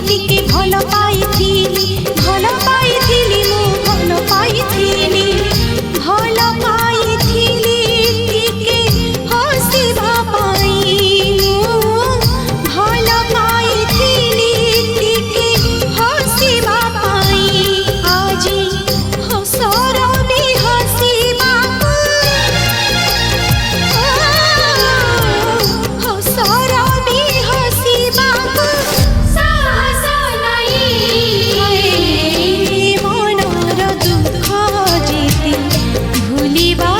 टिके भल पाइथिली मु भल पाइथिली टिके हसिबा पाई मु भल पाइथिली टिके हसिबा पाई आजी हसर भी हसिबा हसर भी हसिबा साहस नहीं मनर दुख जीति भूलिबा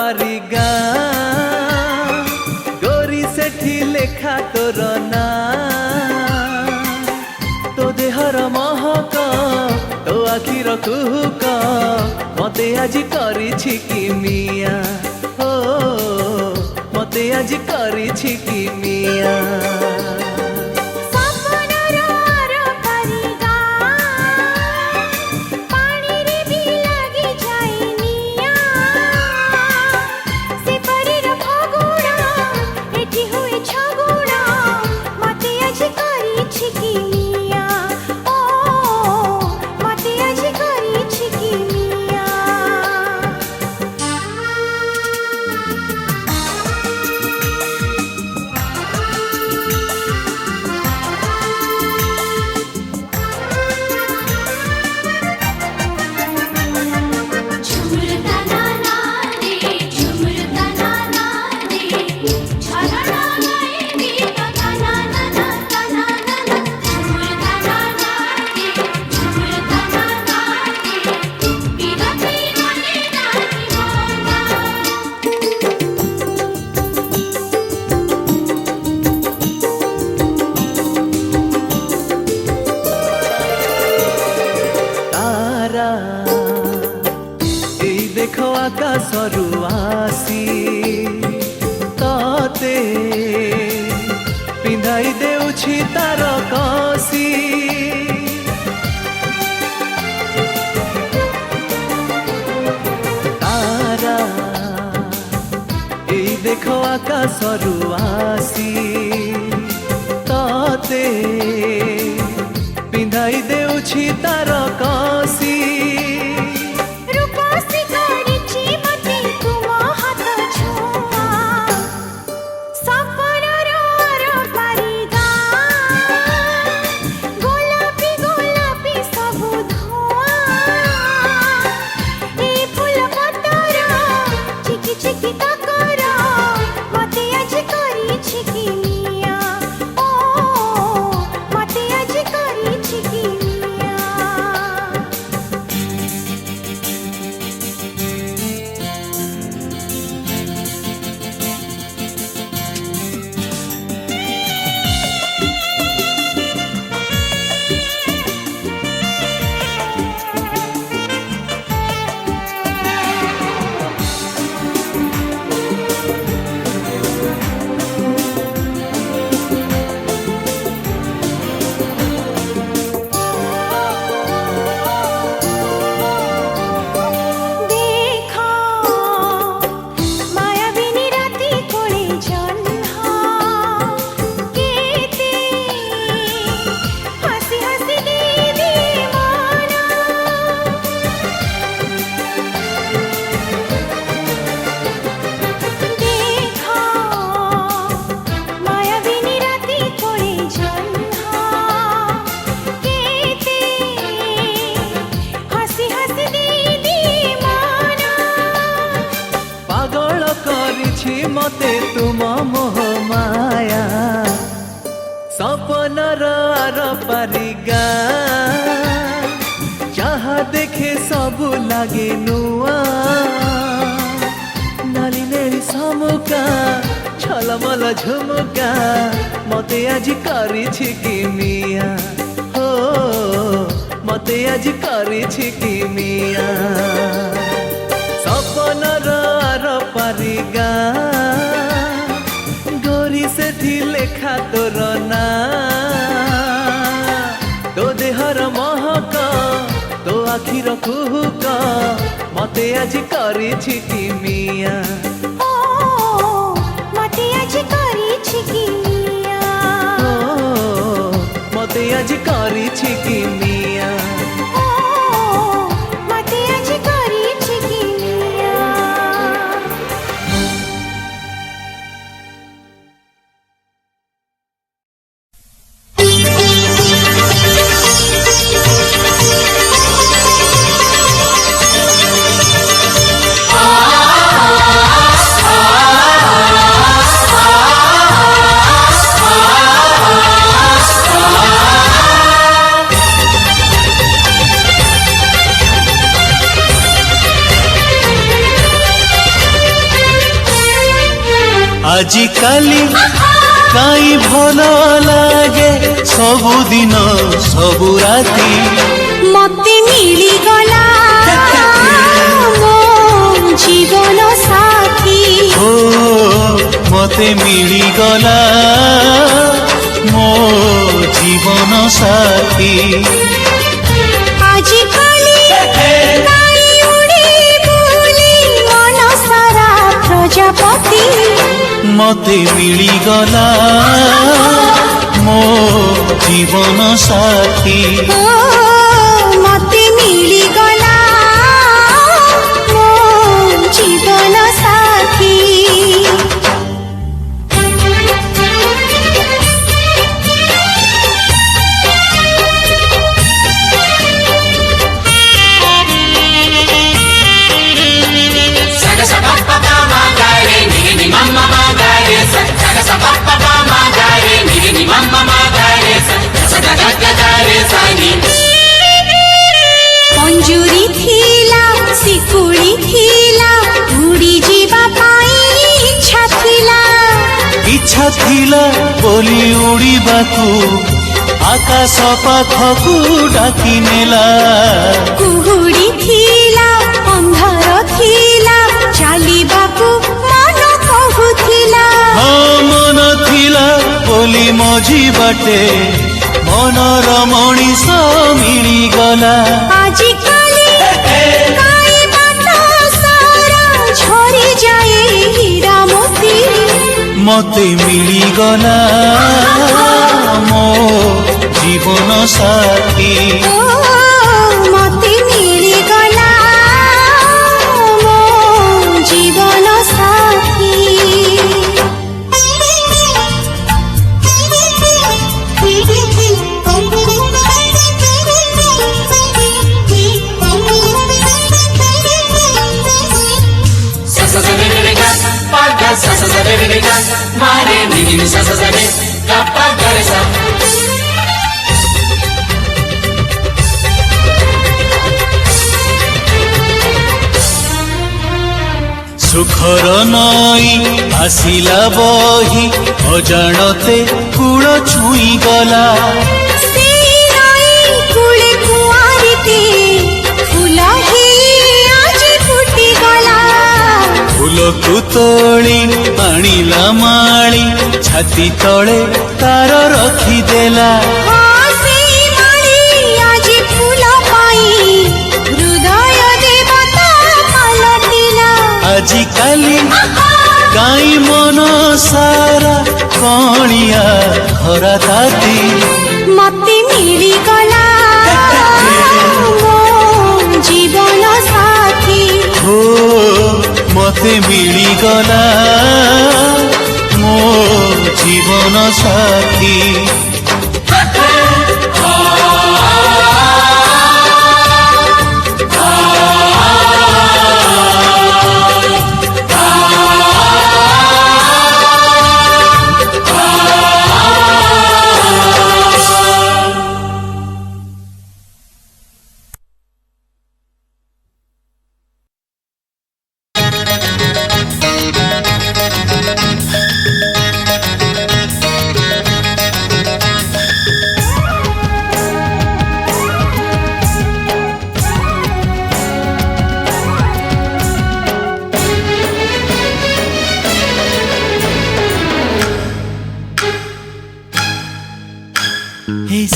पारी गाँ गोरी सेठी लेखा तोर ना तो देहर महक तो आखिर कुहुक मते आज करिछि कि मिया हो मते आज करिछि कि मिया देखो आकाशरू आसी तते पिंधाई देउछि तार कसी तारा एई देखो आकाशरू आसी तते पिंधाई देउछि तार कसी मते तुम मोह माया सपनर आर पारी गाँ जहाँ देखे सबु लागे नुआ नाली नेली समुका छलमल झुमुका मते आज करिछि कि मिया हो मते आज करिछि कि मिया सपनर आर पारी गाँ गोरी सेठी लेखा तोर ना तो देहर महक तो आखिर कुहुक मते आज करिछि कि मिया मते आज करिछि कि मिया मते आज करिछि कि मिया मते आज करिछि कि मिया आजिकाली काई भल लागे सबुदिन सबु राती मते मिली गला मो जीवन साथी ओ मते मिली गला मो जीवन साथी आजिकाली काई उड़ी बुली मन सारा प्रजापति मते मिली गला मो जीवन साथी ओ मते मिली गला मो जीवन साथी अंजुरी थिला सिकुड़ी थिला उड़ी जीवा पाई इच्छा थिला बोली उड़ीबाकू आकाश पाखकू डाकी नेला कुहुड़ी थिला अंधार थिला चालिबाकू मन कहुथिला हाँ मन थिला बोली मझी बाटे मनर मणिष मिली गला आजिकाली काई बात सारा झरी जाए हीरा मोती मते मिली गला मो जीवन साथी ओ मते मिली गला मो जीवन साथी सुखर नई आसिला बही अजाणते कूल छुई गला कुले कुआरीते फूल ही आज फुटी गला फूल को तोली आनिला माली छाती तले तार रखिदेला हाँ सेई माली आज फूल पाई हृदय देवता पलटिला आजिकाली काई मन सारा कणिया खरा ताती मते मिली गला मो जीवन साथी हो मते मिली गला मो जीवन साथी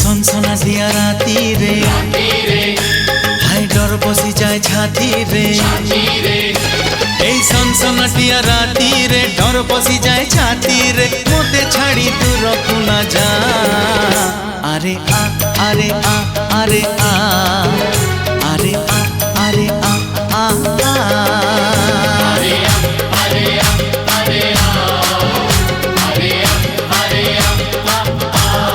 सनसना दिया राती रे हाय डर बसी जाए छाती रे सनसना दिया राती रे डर बसी जाए छाती रे मोते छाड़ी तू रखू ना जा अरे आ अरे आ अरे आ अरे आ अरे आ आ अरे आ अरे आ अरे आ अरे आ अरे आ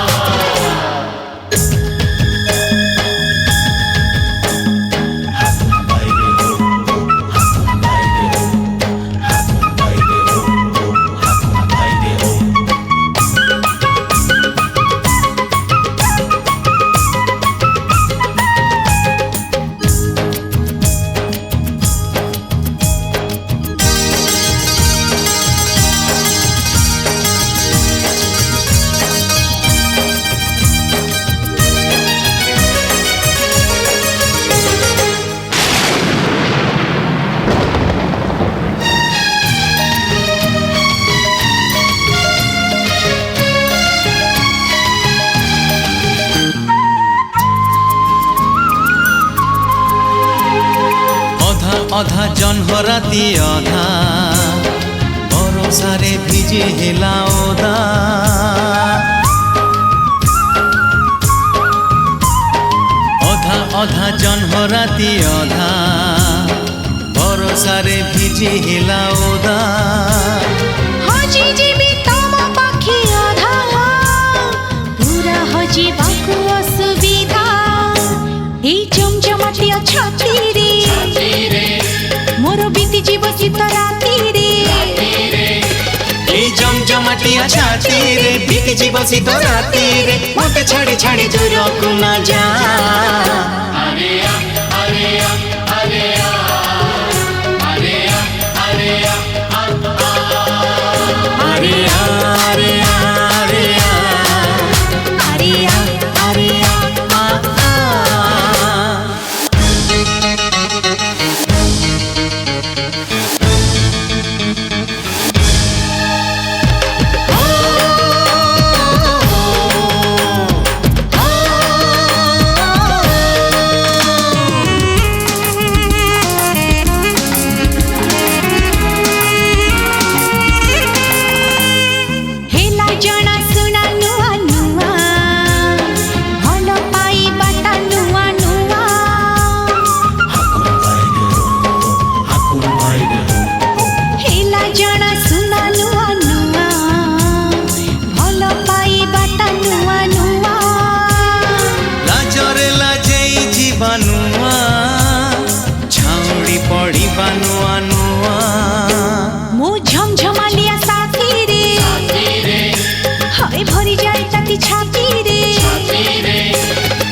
ଅଧା ଜହ୍ନ ରାତି ଅଧା ବରଷାରେ ଭିଜି ହେଲା ଓଦା। ଅଧା ଅଧା ଜହ୍ନ ରାତି ଅଧା ବରଷାରେ ଭିଜି ହେଲା ଓଦା। ହଜି ଯିବି ତମ ପାଖେ ଅଧା ପୁରା ହଜିବାକୁ ଅସୁବିଧା। এই জমজমাটিয়া ছাতিরে মোর বিতি জীব শীত রাতিরে। এই জমজমাটিয়া ছাতিরে বিতি জীব শীত রাতিরে মতে ছাড়ি ছাড়ি দূরକୁ না যা। আরে আ আরে আ আরে আ আরে আ আরে আ আরে আরে আরে আরিয়া আরিয়া হেলা জনা শুনা নুয়া নুয়া ভাল পাইবাটা নুয়া নুয়া। হেলা জনা শুনা নুয়া নুয়া ভাল পাইবাটা নুয়া নুয়া। লাজরে লাজেই ଯିବା ନୂଆ ଝାଉଁଳି ପଡ଼ିବା ନୂଆ ନୂଆ। মো ঝমঝমালিয়া সাথীরে হায় ভরি যায় তাতি ছাতিরে।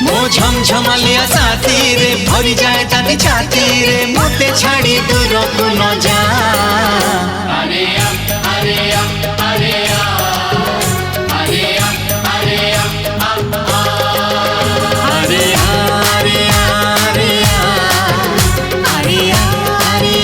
ମୋ ଝମଝମାଲିଆ ସାଥିରେ ଭରି ଯାଏ ତାତି ଛାତିରେ ମତେ ଛାଡ଼ି ଦୂରକୁ ନ ଯା। আরে আ আরে আ আরে আ আরে আ আরে আ আরে আরে আরে আরে আরে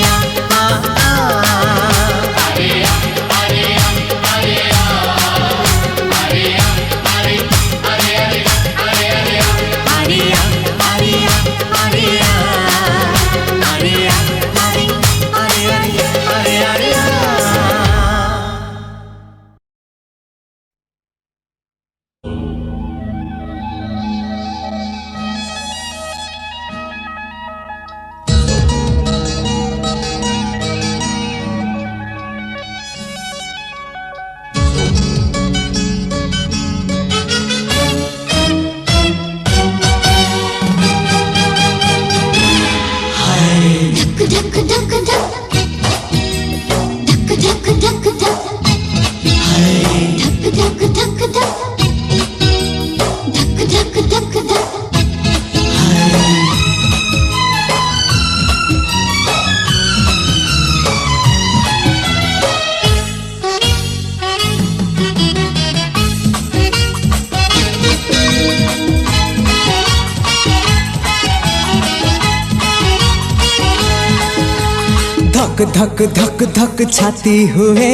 धक धक धक धक छाती हुए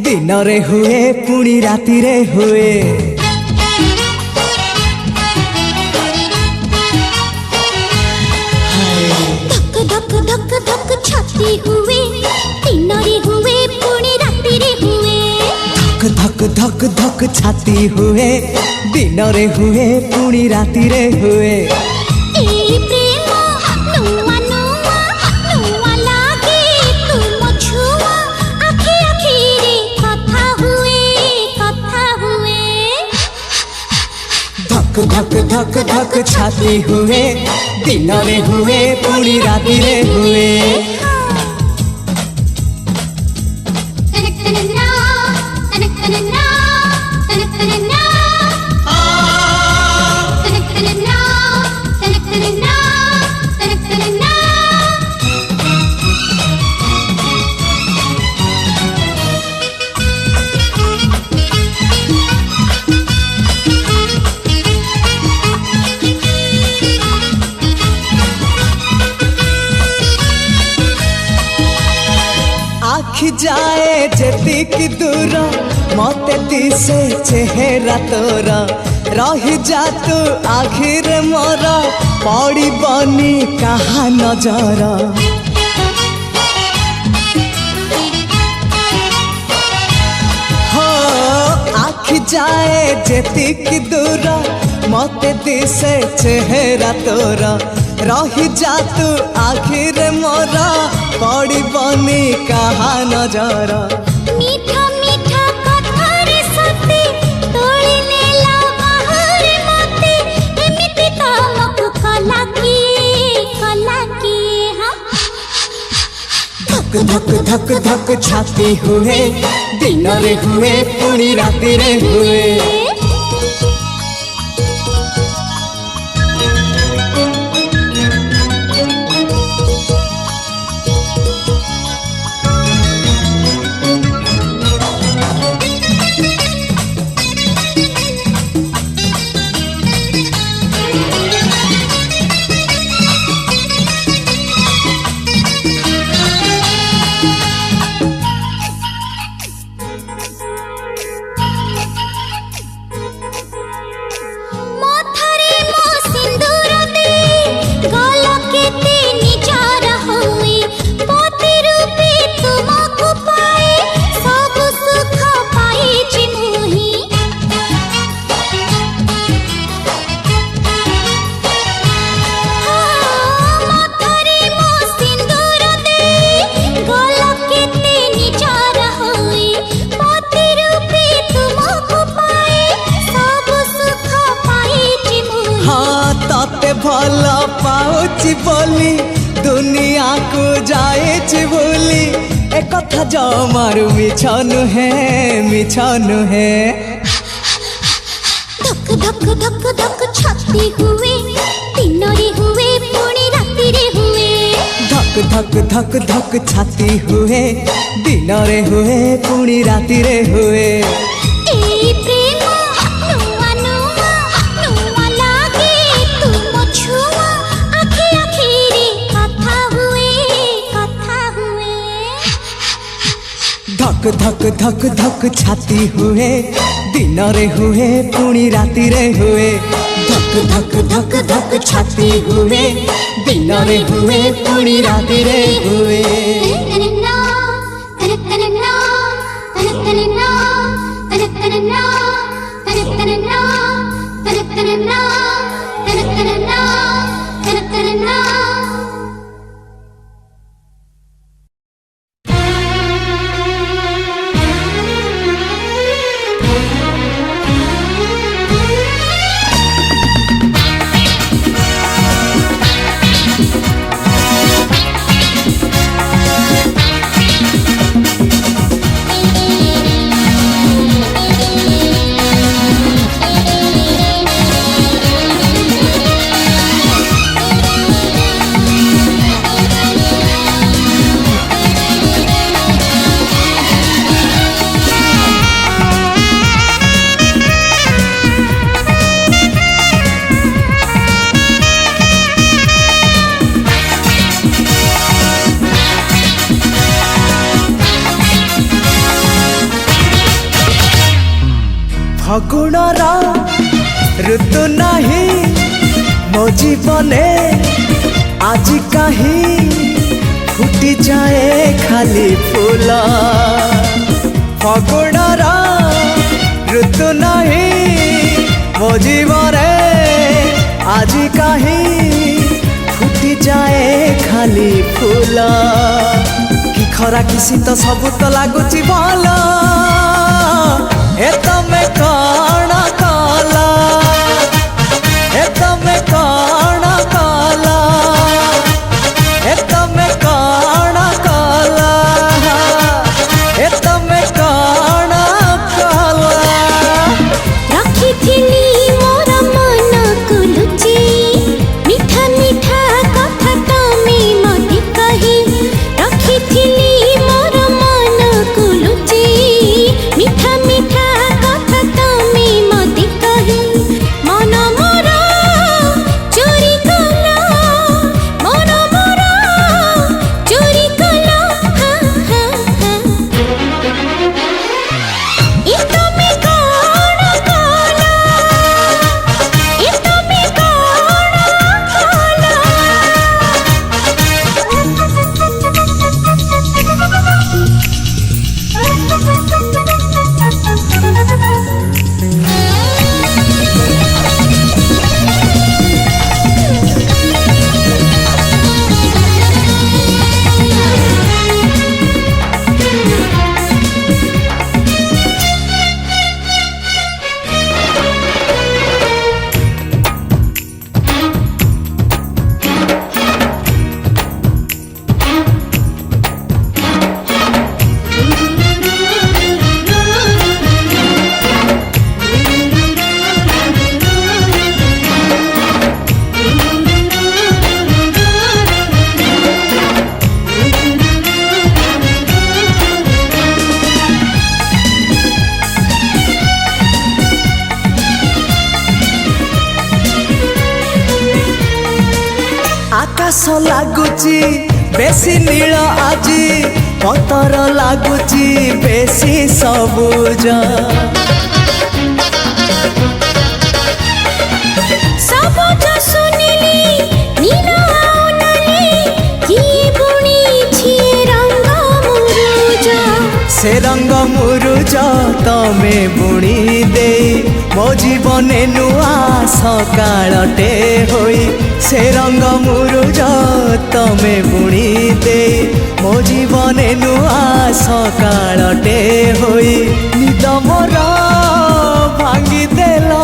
दिन रे हुए पुणी राति रे हुए। धक धक धक धक छाती हुए दिन रे हुए पुणी राति रे हुए। धक धक धक धक छाती हुए दिन रे हुए पुणी राति रे हुए। ए प्रेम नुआ नुआ नुआ लागे तुम छुआ आखि आखि रे कथा हुए। धक धक धक धक छाती हुए दिन रे हुए पुणी राति रे हुए। तनक तनन्ना तनक तनन्ना तनक तनन्ना तनक तनन्ना तनक तनन्ना तनक तनन्ना। आखि जाए जेतिकी दूर मते दिसे चेहरा तोर रही जा तू आखिर मोर पड़ी बनी कहा नजर। आखि जाए जेतिक दूर मते दिसे चेहरा तोरा रही जा तू आखिर मोरा पड़ी बनी कहा नजर मीठा मीठा कथारे सते तोड़ी नेला बाहर मते एमिति तमक कला की हाँ धक धक धक धक छाती हुए दिन रे हुए पुणी राति रे हुए भल पाऊची बोली दुनिया को जाए बोली एक कथा जमारू मिछ नुहे धक धक धक धक छाती हुए दिन रे हुए पुणी राति रे हुए धक धक धक धक छाती हुए दिन रे हुए पुणी राति रे हुए ए प्रेम नुआ नुआ नुआ लागे तुम छुआ आखि आखि रे कथा हुए धक धक धक धक छाती हुए दिन रे हुए पुणी राति रे हुए धक धक धक धक छाती हुए दिन रे हुए पुणी राति रे हुए फगुणर ऋतु नहीं मो जीवने आज कहीं फुटी जाए खाली फूल फगुणर ऋतु नहीं मो जीवने आज कहीं फुटी जाए खाली फूल कि खरा कि शीत सब तो लगुच भल ए तमे कौन कला ए तमे कौन कला ए तमे कौन कला ए तमे कौन कला रखी थिली मोर मन को लुची मीठा मीठा कथा तमे मते कही रखी थिली मोर मन को लुची मीठा मीठा कथा आकाश लगुची बेसी नील आजी पतर लगुची बेसी सबुज सबुज सुनिली नील आउ नाली किए बुणिछि रंग मुरुज से रंग मुरुज तमे बुणी दे मो जीवने नुआ सकाळटे होई से रंग मुरुज तमे बुणी दे मो जीवने नुआ सकाळटे होई निद मोर भांगी देला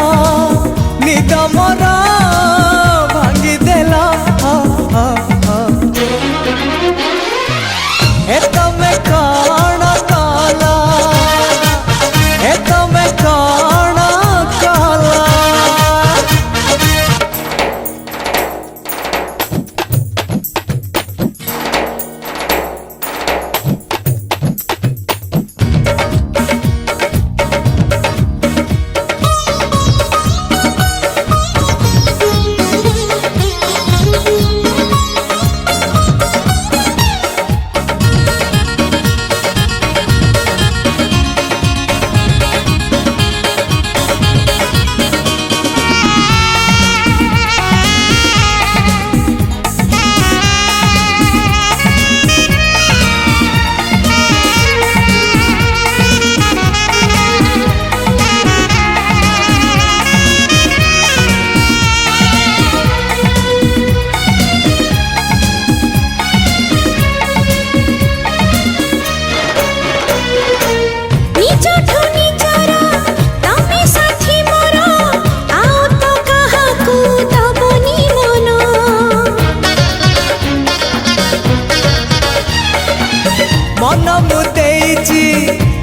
निद मोर भांगी देला ए तमे कौन काला ए तमे कौन काला मन मुदेची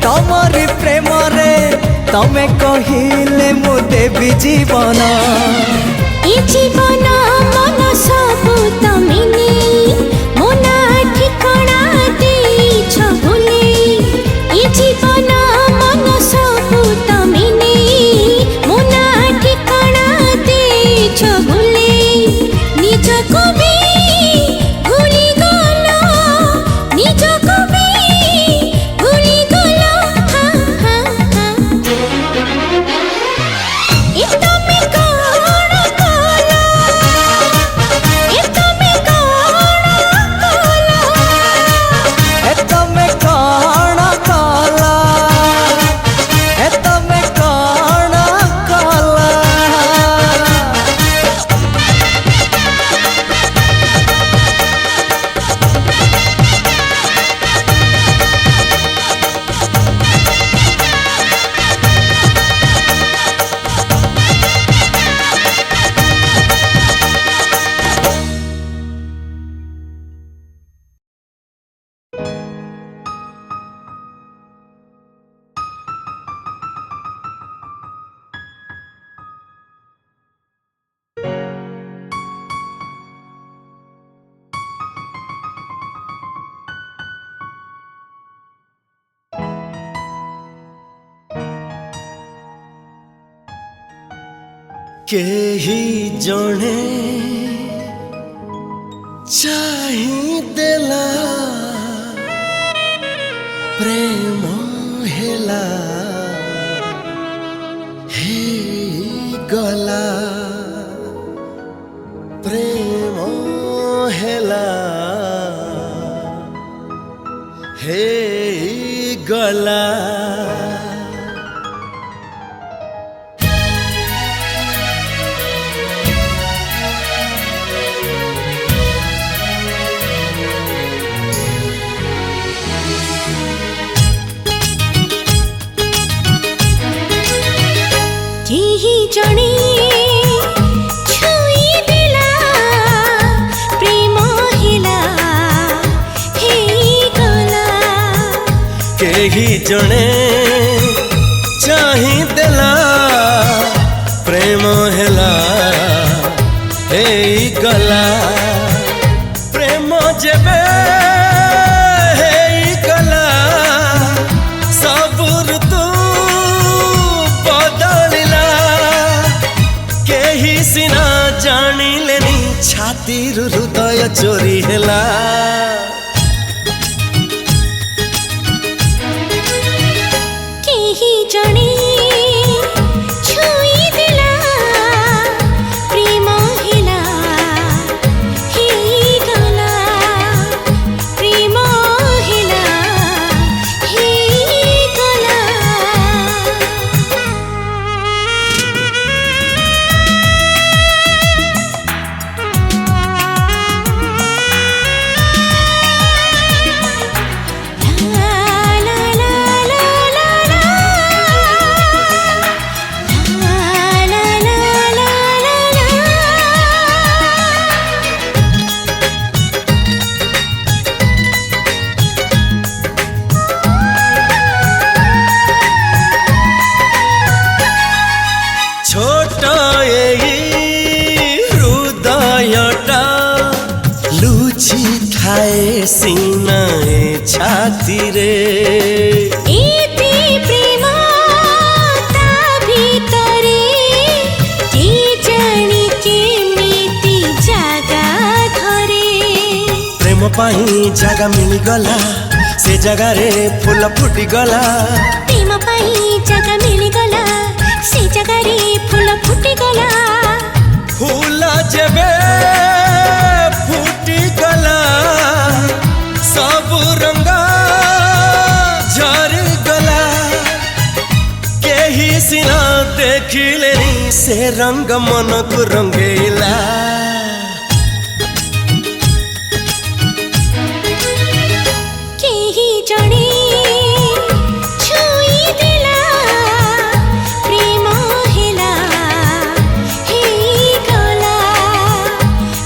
तमरी प्रेम रे तमे कहिले मु देवी जीवन ए जीवन मन सबु तमे नेई मोना ठिकाना देइछ भुले ए जीवन मन सबु तमे नेई मोना ठिकाना देइछ भुले निजको भी भूली गलो निजको भी भूली गलो हा हा हा ए तमे कौन काला ए तमे कौन काला ए तमे कौन काला ए तमे कौन काला केही जणे चाही देला प्रेम हेला हे गला प्रेम हेला हे गला केही जणे छुई देला प्रेम हेला हे गला केही जणे चाही देला प्रेम हेला हे गला प्रेम जेबे हे गला सबुर तू बदलिला केही सिना जानिलेनी ଛାତିରୁ ହୃଦୟ ଚୋରି ହେଲା କେହି ଜଣେ ଛୁଇଁ ଦେଲା ପ୍ରେମ ହେଲା ହେଇଗଲା ପ୍ରେମ ହେଲା ହେଇଗଲା छोट एई हृदयटा लुचि थाए सीनाए छाती रे एते प्रेम ता भितरे के जानी केमिति जागा धरे प्रेम पाई जागा मिलिगला से जगारे फूल फुटिगला प्रेम पाई जगह मिलिगला से जगारे फूल फुटिगला फूल जेबे फुटिगला सब रंग झरिगला केही सिना देखिलेनी से रंग मन को रंगेला केही जणे छुई देला प्रेम हेला ହେଇଗଲା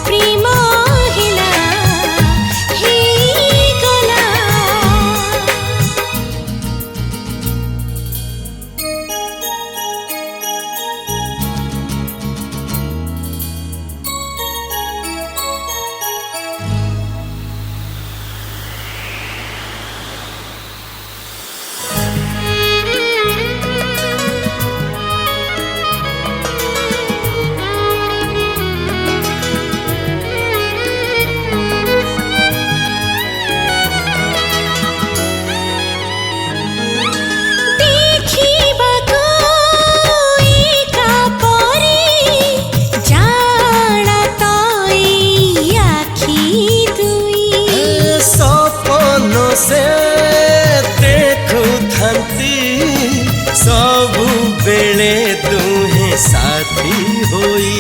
ପ୍ରେମ ହେଲା ହେଇଗଲା ଦେଖିବାକୁ ଏକା ପରି ଜାଣା ତ ଏଇ ଆଖି ଦୁଇ सपनों से देखु थंती सबु बेले दुहे साथी होई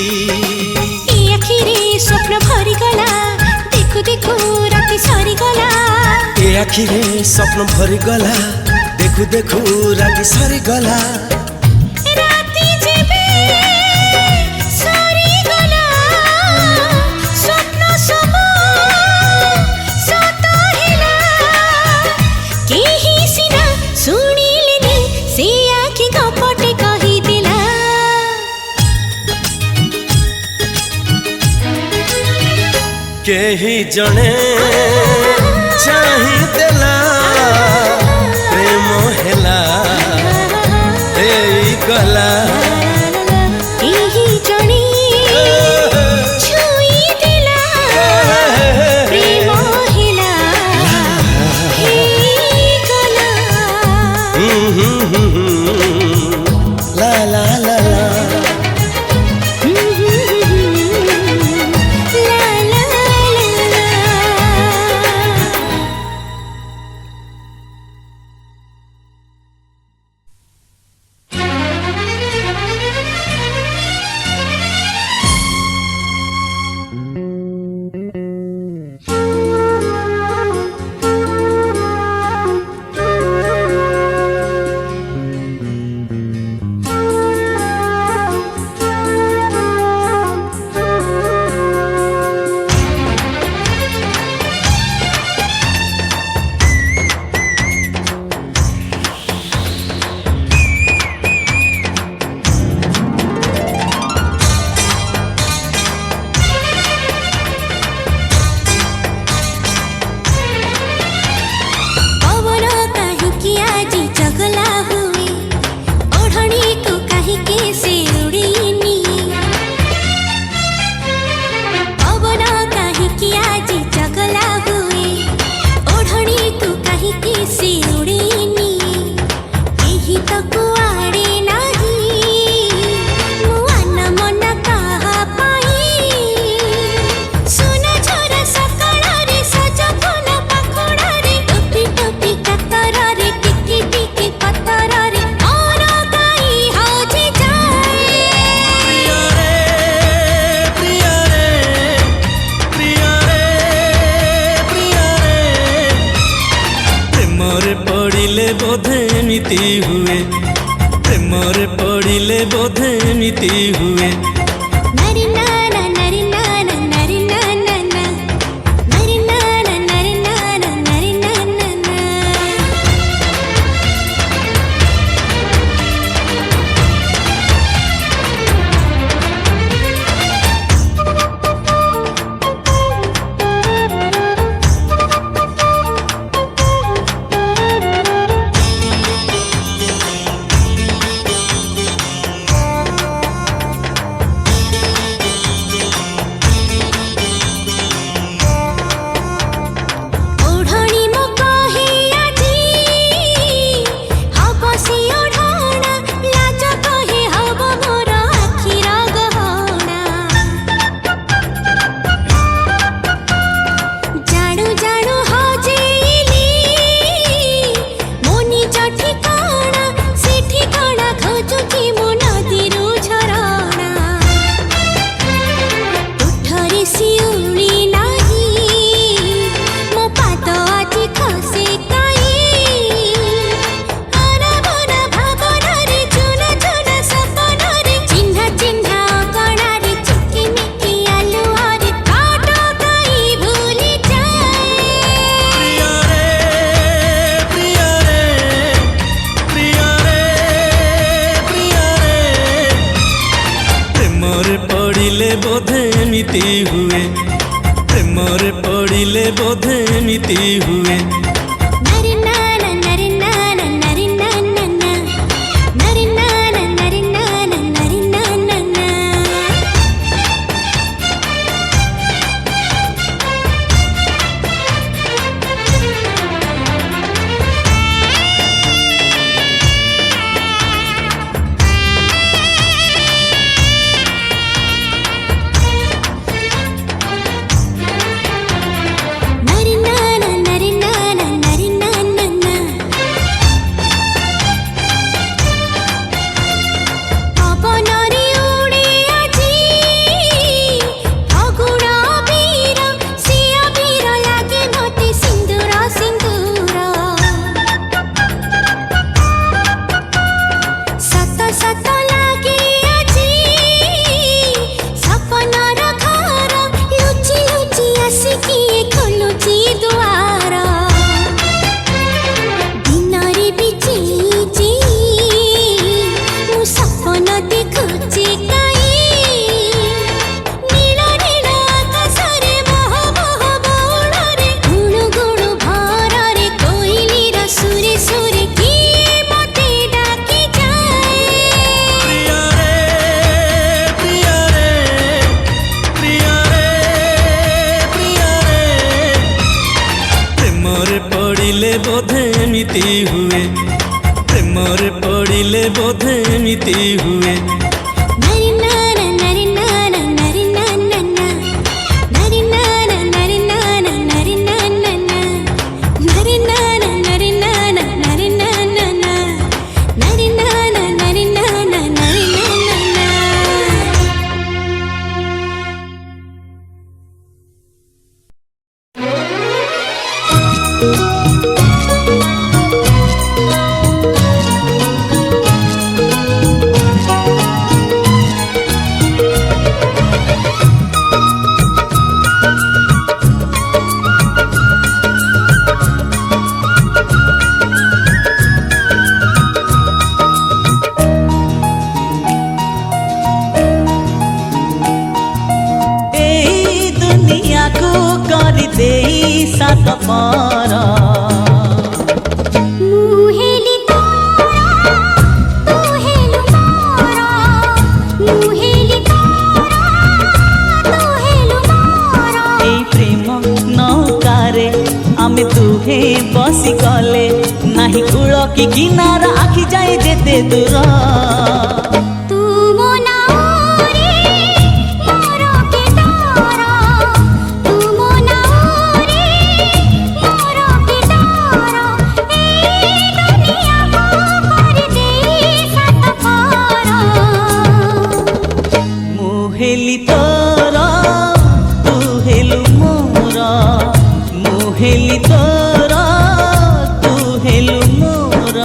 ଏ ଆଖିରେ ସ୍ୱପ୍ନ ଭରିଗଲା ଦେଖୁ ଦେଖୁ ରାତି ସରିଗଲା ए आखिरे स्वप्न भरिगला देखु देखु राति सरिगला ରାତି ଯେବେ ସରିଗଲା ସ୍ୱପ୍ନ ସବୁ ସତ ହେଲା କେହି ସିନା ଶୁଣିଲେନି ସେ ଆଖି କପଟେ କହିଦେଲା केही जणे चाही देला प्रेम हेला ହେଇଗଲା ଏହି ଜଣେ ଛୁଇଁ ଦେଲା ପ୍ରେମ ହେଲା ହେଇଗଲା ला ला ला ला ला ला ला ला ଏମିତି ହୁଏ ପ୍ରେମରେ ପଡ଼ିଲେ ବୋଧେ ଏମିତି ହୁଏ ନରି ନା ନା ନରି ନା ନା ନରି ନା ନା ନା ନରି ନା ନା ନରି ନା ନା ନରି ନା ନା ନା ଓଢ଼ଣୀ ମୋ କହେ ଆଜି ହବ ସେ ଓଢ଼ଣା ଲାଜ କହେ ହବ ମୋର ଆଖିର ଗହଣା ଜାଣୁ ଜାଣୁ ହଜେଇଲି ମୋ ନିଜ ଠିକଣା ସେ ଠିକଣା ଖୋଜୁଛି ମୁଁ ନଦୀରୁ ଝରଣା ଉଠରେ ଶିଉଳି ନାହିଁ ମୋ ପାଦ ଆଜି ଖସେ କାହିଁ ଆରାମନା ଭାବନାରେ ଚୁନ ଚୁନ ସପନରେ ଚିହ୍ନା ଚିହ୍ନା ଅଗଣାରେ ଚିକିମିକି ଆଲୁଅରେ କାଟ କାହିଁ ଭୁଲି ଯାଏ ପ୍ରିୟରେ ପ୍ରିୟରେ ପ୍ରିୟରେ ପ୍ରେମରେ ପଡ଼ିଲେ ବୋଧେ ଏମିତି ହୁଏ ପ୍ରେମରେ ପଡ଼ିଲେ ବୋଧେ ଏମିତି ହୁଏ ନରି ନା ନା ନରି ନା ନା ନରି ନା ନା ନା ନରି ନା ନା ନରି ନା ନା ନରି ନା ନା ନା ନରି ନା ନା ନରି ନା ନା ନରି ନା ନା ନା ପବନରେ ଉଡ଼େ ଆଜି ଫଗୁଣ ଅବିର ସେ ଅବିର ଲାଗେ ମୋତେ ସିନ୍ଦୁର ସିନ୍ଦୁର ସତ ସତ ଲାଗେ ଆଜି ସପନର ଘର ଲୁଚି ଲୁଚି ଆସିକି ଖୋଲୁଛି ଦୁଆର ଦିନରେ ବିଚିଛି ମୁଁ ସପନ ଦେଖୁଛି କାହିଁ ନୀଳ ନୀଳ ଆକାଶରେ ବହ ବହ ବଉଳରେ ଗୁଣୁ ଗୁଣୁ ଭରରେ କୋଇଲିର ସୁରେ ସୁରେ କିଏ ମୋତେ ଡାକି ଯାଏ ପ୍ରିୟରେ ପ୍ରିୟରେ ପ୍ରିୟରେ ପ୍ରେମରେ ପଡ଼ିଲେ ବୋଧେ ଏମିତି ହୁଏ ପ୍ରେମରେ ପଡ଼ିଲେ ବୋଧେ ଏମିତି ହୁଏ ନରି ନା ନା ନରି ନା ନା ନରି ନା ନା ନା ନରି ନା ନା ନରି ନା ନା ନରି ନା ନା ନା ନରି ନା ନା ନରି ନା ନା ନରି ନା ନା ନା ନରି ନା ନା ନରି ନା ନା ନରି ନା ନା ନା ଏଇ ଦୁନିଆକୁ କରିଦେଇ ସାତ ପର ମୁଁ ହେଲି ତୋର ତୁ ହେଲୁ ମୋର ମୁଁ ହେଲି ତୋର ତୁ ହେଲୁ ମୋର ଏଇ ପ୍ରେମ ନୌକାରେ ଆମେ ଦୁହେଁ ବସି ଗଲେ ନାହିଁ କୂଳ କି କିନାରା ଆଖି ଯାଏ ଯେତେ ଦୂର ତୁ ମୋ ନାଉରେ ମୋର କେ ଡର ତୁ ମୋ ନାଉରେ ମୋର କେ ଡର ଏଇ ଦୁନିଆକୁ କରିଦେଇ ସାତ ପର ମୁଁ ହେଲି ତୋର ତୁ ହେଲୁ ମୋର ମୁଁ ହେଲି ତୋର ତୁ ହେଲୁ ମୋର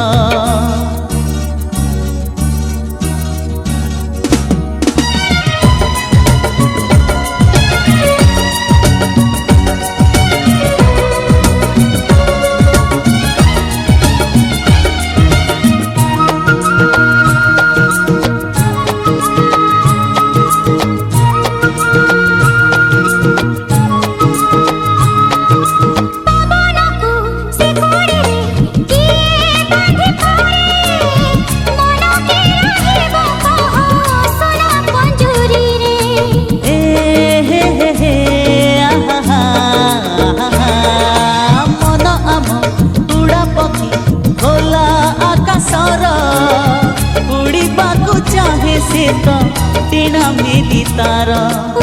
ନୁହେଁ ସେ ତ ଟେଣା ମେଲି ତାର।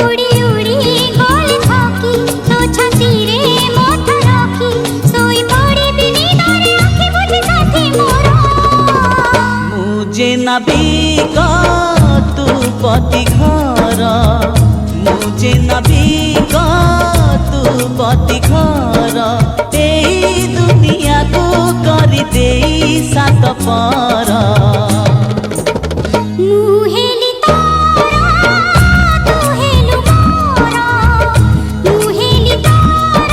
ଉଡ଼ି ଉଡ଼ି ଗଳି ଥକି ତୋ ଛାତିରେ ମଥା ରଖି ଶୋଇ ପଡ଼ିବି ନିଦରେ ଆଖି ବୁଜି ସାଥି ମୋର। ମୁଁ ଯେ ନାବିକ ତୁ ପତି ଘର, ମୁଁ ଯେ ନାବିକ ତୁ ପତି ଘର। ଏଇ ଦୁନିଆକୁ କରିଦେଇ ସାତ ପର। ମୁଁ ହେଲି ତୋର ତୁ ହେଲୁ ମୋର, ମୁଁ ହେଲି ତୋର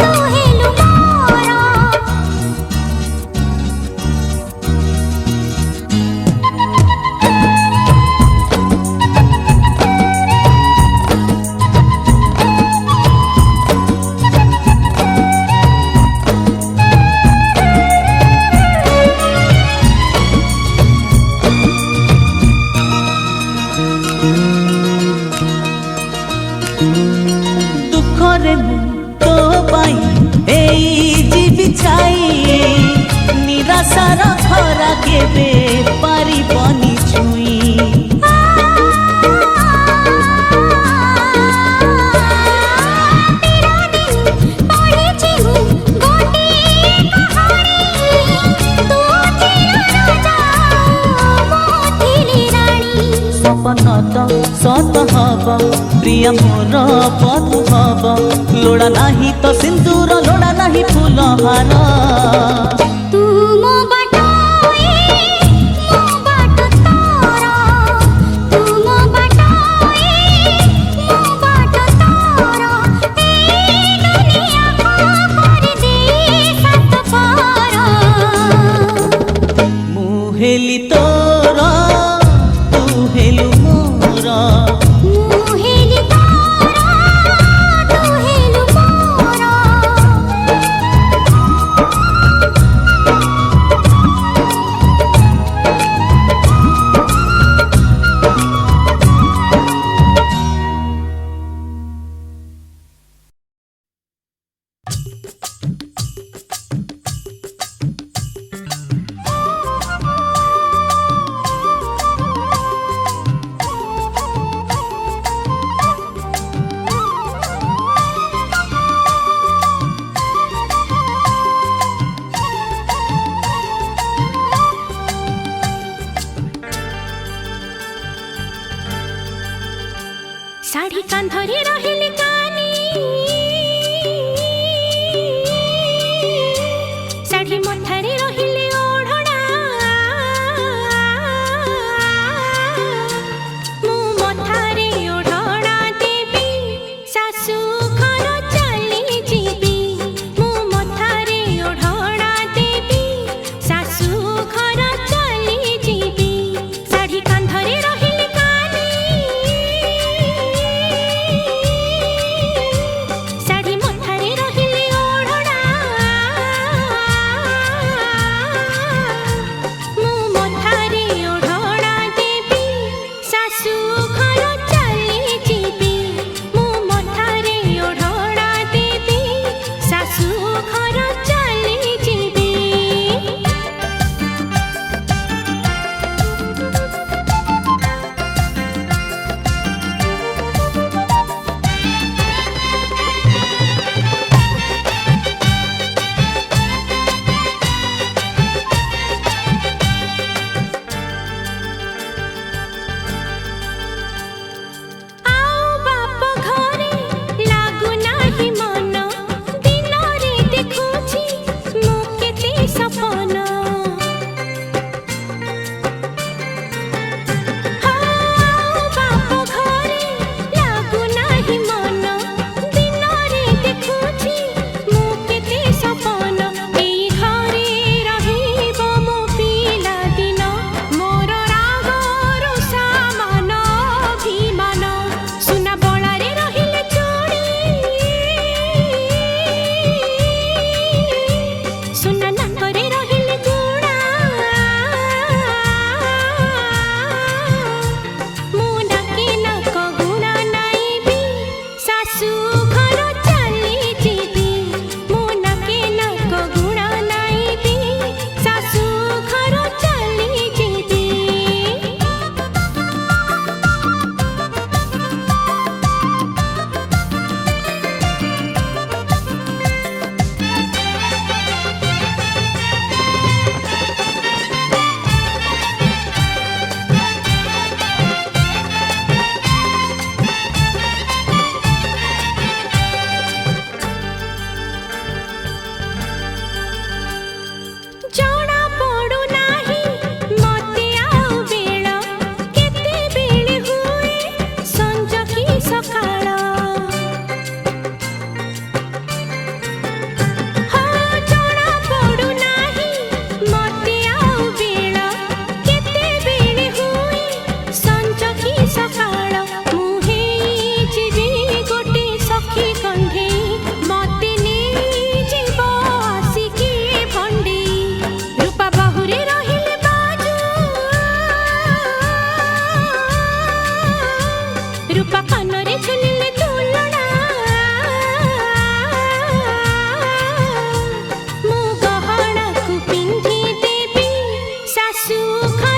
ତୁ ହେଲୁ ମୋର। ଦୁଃଖରେ ମୁଁ ତୋ ପାଇଁ ଏଇ ଯିବି ଛାଇ, ନିରାଶାର ଖରା କେବେ ପାରିବନି ଛୁଇଁ। ପଢ଼ିଛି ମୁଁ ଗୋଟିଏ କାହାଣୀ, ତୁ ଥିଲୁ ରାଜା ମୁଁ ଥିଲି ରାଣୀ। ସପନ ତ ସତ ହବ ପ୍ରିୟ ମୋର ବଧୁ ହବ, ଲୋଡ଼ା ନାହିଁ ତ ସିନ୍ଦୁର ଲୋଡ଼ା ନାହିଁ ଫୁଲହାର। ତୁ ମୋ ବାଟୋଇ ମୋ ବାଟ ତୋର, ତୁ ମୋ ବାଟୋଇ ମୋ ବାଟ ତୋର। ଏଇ ଦୁନିଆକୁ କରିଦେଇ ସାତ ପର। ମୁଁ ହେଲି ତୋର ତୁ ହେଲୁ ମୋର। ମୁଁ ହେଲି ତୋର ତୁ ହେଲୁ ମୋର। ଶାଢ଼ୀ କାନ୍ଧରେ ରହିଲେ କାନି, ଶାଢ଼ୀ ମଥାରେ ରହିଲେ ଓଢ଼ଣା। ମୁଁ ମଥାରେ ଓଢ଼ଣା ଦେବି ଶାଶୁ ଘର ଚାଲି ଯିବି, ମୁଁ ମଥାରେ ଓଢ଼ଣା ଦେବି ଶାଶୁ ଘର ଚାଲି ଯିବି। ଶାଢ଼ୀ କାନ୍ଧରେ ରହିଲେ କାନି, ଶାଢ଼ୀ ମଥାରେ ରହିଲେ ଓଢ଼ଣା। ମୁଁ ମଥାରେ ଓଢ଼ଣା ଦେବି ଶାଶୁ ଘର ଚାଲି ଯିବି, ମୁଁ ମଥାରେ ଓଢ଼ଣା ଦେବି ଶାଶୁ ଘର ଚାଲି ଯିବି। ରୂପା କାନରେ ଝୁଲିଲେ ତୁଳନା ମୁଁ ଗହଣାକୁ ପିନ୍ଧି ଦେବି ଶାଶୁ ଘର